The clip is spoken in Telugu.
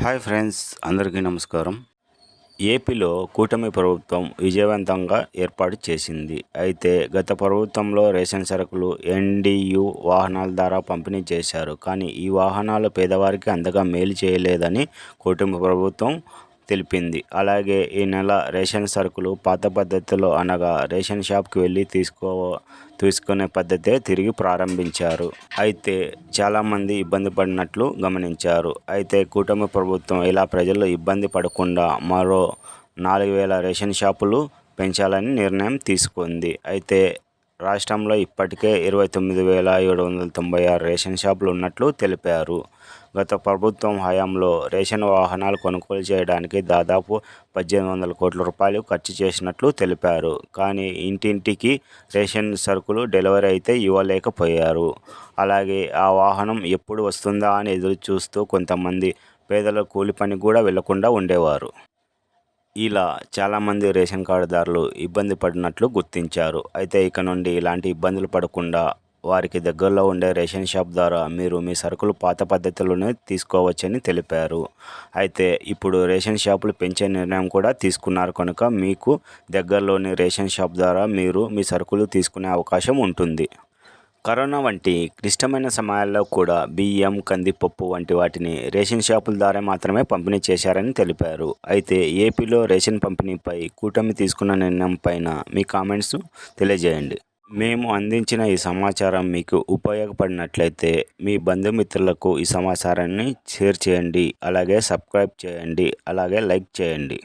హాయ్ ఫ్రెండ్స్, అందరికీ నమస్కారం. ఏపీలో కూటమి ప్రభుత్వం విజయవంతంగా ఏర్పాటు చేసింది. అయితే గత ప్రభుత్వంలో రేషన్ సరుకులు ఎన్‌డీయూ వాహనాల ద్వారా పంపిణీ చేశారు. కానీ ఈ వాహనాలు పేదవారికి అంతగా మేలు చేయలేదని కూటమి ప్రభుత్వం తెలిపింది. అలాగే ఈ నెల రేషన్ సరుకులు పాత పద్ధతిలో అనగా రేషన్ షాప్కి వెళ్ళి తీసుకునే పద్ధతే తిరిగి ప్రారంభించారు. అయితే చాలామంది ఇబ్బంది పడినట్లు గమనించారు. అయితే కూటమి ప్రభుత్వం ఇలా ప్రజలు ఇబ్బంది పడకుండా మరో 4,000 రేషన్ షాపులు పెంచాలని నిర్ణయం తీసుకుంది. అయితే రాష్ట్రంలో ఇప్పటికే 29,796 రేషన్ షాపులు ఉన్నట్లు తెలిపారు. గత ప్రభుత్వం హయాంలో రేషన్ వాహనాలు కొనుగోలు చేయడానికి దాదాపు 1,800 కోట్ల రూపాయలు ఖర్చు చేసినట్లు తెలిపారు. కానీ ఇంటింటికి రేషన్ సరుకులు డెలివరీ అయితే ఇవ్వలేకపోయారు. అలాగే ఆ వాహనం ఎప్పుడు వస్తుందా అని ఎదురు చూస్తూ కొంతమంది పేదలు కూలి పనికి కూడా వెళ్లకుండా ఉండేవారు. ఇలా చాలామంది రేషన్ కార్డుదారులు ఇబ్బంది పడినట్లు గుర్తించారు. అయితే ఇక నుండి ఇలాంటి ఇబ్బందులు పడకుండా వారికి దగ్గరలో ఉండే రేషన్ షాప్ ద్వారా మీరు మీ సరుకులు పాత పద్ధతిలోనే తీసుకోవచ్చని తెలిపారు. అయితే ఇప్పుడు రేషన్ షాపులు పెంచే నిర్ణయం కూడా తీసుకున్నారు కనుక మీకు దగ్గరలోని రేషన్ షాప్ ద్వారా మీరు మీ సరుకులు తీసుకునే అవకాశం ఉంటుంది. కరోనా వంటి క్లిష్టమైన సమయాల్లో కూడా బియ్యం, కందిపప్పు వంటి వాటిని రేషన్ షాపుల ద్వారా మాత్రమే పంపిణీ చేశారని తెలిపారు. అయితే ఏపీలో రేషన్ పంపిణీపై కూటమి తీసుకున్న నిర్ణయం పైన మీ కామెంట్స్ తెలియజేయండి. మేము అందించిన ఈ సమాచారం మీకు ఉపయోగపడినట్లయితే మీ బంధుమిత్రులకు ఈ సమాచారాన్ని షేర్ చేయండి. అలాగే సబ్స్క్రైబ్ చేయండి. అలాగే లైక్ చేయండి.